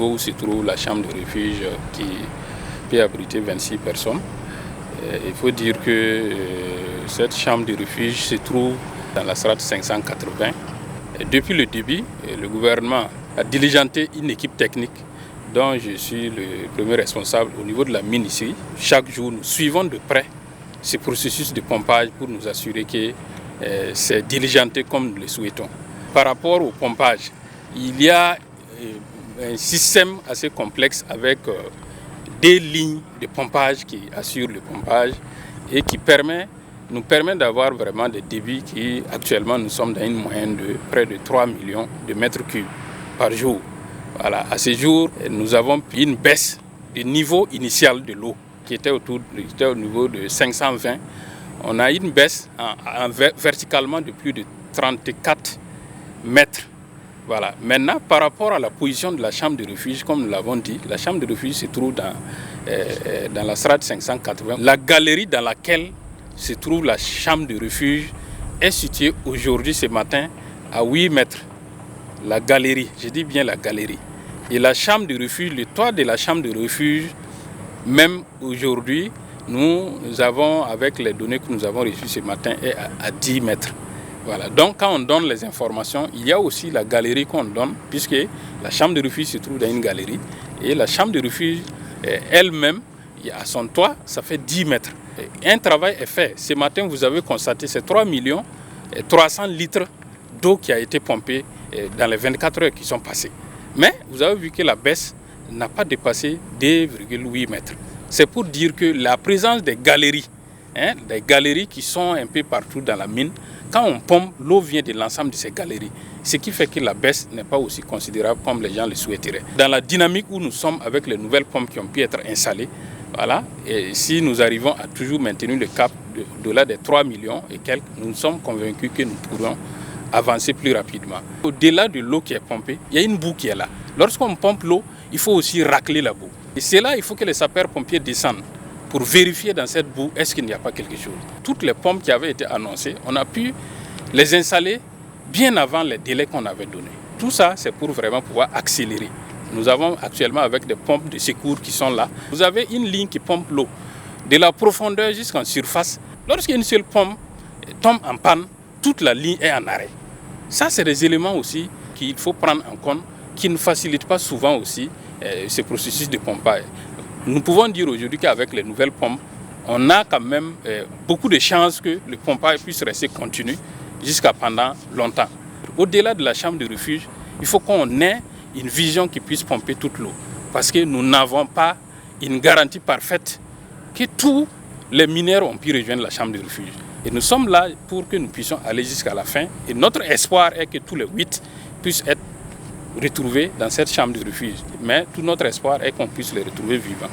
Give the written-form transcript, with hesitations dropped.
niveau où se trouve la chambre de refuge qui peut abriter 26 personnes. Il faut dire que cette chambre de refuge se trouve dans la strate 580. Et depuis le début, le gouvernement a diligenté une équipe technique dont je suis le premier responsable au niveau de la mine ici. Chaque jour, nous suivons de près ce processus de pompage pour nous assurer que c'est diligenté comme nous le souhaitons. Par rapport au pompage, il y a un système assez complexe avec des lignes de pompage qui assurent le pompage et qui nous permet d'avoir vraiment des débits qui, actuellement, nous sommes dans une moyenne de près de 3 millions de mètres cubes par jour. Voilà. À ce jour, nous avons une baisse du niveau initial de l'eau qui était au niveau de 520. On a une baisse verticalement de plus de 34 mètres. Voilà. Maintenant, par rapport à la position de la chambre de refuge, comme nous l'avons dit, la chambre de refuge se trouve dans la strate 580. La galerie dans laquelle se trouve la chambre de refuge est située aujourd'hui, ce matin, à 8 mètres. La galerie, je dis bien la galerie. Et la chambre de refuge, le toit de la chambre de refuge, même aujourd'hui, nous avons, avec les données que nous avons reçues ce matin, est à 10 mètres. Voilà. Donc quand on donne les informations, il y a aussi la galerie qu'on donne, puisque la chambre de refuge se trouve dans une galerie. Et la chambre de refuge elle-même, à son toit, ça fait 10 mètres. Et un travail est fait. Ce matin, vous avez constaté, c'est 3 300 litres d'eau qui a été pompée dans les 24 heures qui sont passées. Mais vous avez vu que la baisse n'a pas dépassé 2,8 mètres. C'est pour dire que la présence des galeries qui sont un peu partout dans la mine, quand on pompe, l'eau vient de l'ensemble de ces galeries. Ce qui fait que la baisse n'est pas aussi considérable comme les gens le souhaiteraient. Dans la dynamique où nous sommes avec les nouvelles pompes qui ont pu être installées, voilà, et si nous arrivons à toujours maintenir le cap au-delà des 3 millions et quelques, nous sommes convaincus que nous pourrons avancer plus rapidement. Au-delà de l'eau qui est pompée, il y a une boue qui est là. Lorsqu'on pompe l'eau, il faut aussi racler la boue. Et c'est là il faut que les sapeurs-pompiers descendent pour vérifier dans cette boue, est-ce qu'il n'y a pas quelque chose. Toutes les pompes qui avaient été annoncées, on a pu les installer bien avant les délais qu'on avait donnés. Tout ça, c'est pour vraiment pouvoir accélérer. Nous avons actuellement avec des pompes de secours qui sont là. Vous avez une ligne qui pompe l'eau de la profondeur jusqu'en surface. Lorsqu'une seule pompe tombe en panne, toute la ligne est en arrêt. Ça, c'est des éléments aussi qu'il faut prendre en compte, qui ne facilitent pas souvent aussi ce processus de pompage. Nous pouvons dire aujourd'hui qu'avec les nouvelles pompes, on a quand même beaucoup de chances que le pompage puisse rester continu jusqu'à pendant longtemps. Au-delà de la chambre de refuge, il faut qu'on ait une vision qui puisse pomper toute l'eau. Parce que nous n'avons pas une garantie parfaite que tous les mineurs ont pu rejoindre la chambre de refuge. Et nous sommes là pour que nous puissions aller jusqu'à la fin. Et notre espoir est que tous les 8 puissent être retrouvés dans cette chambre de refuge. Mais tout notre espoir est qu'on puisse les retrouver vivants.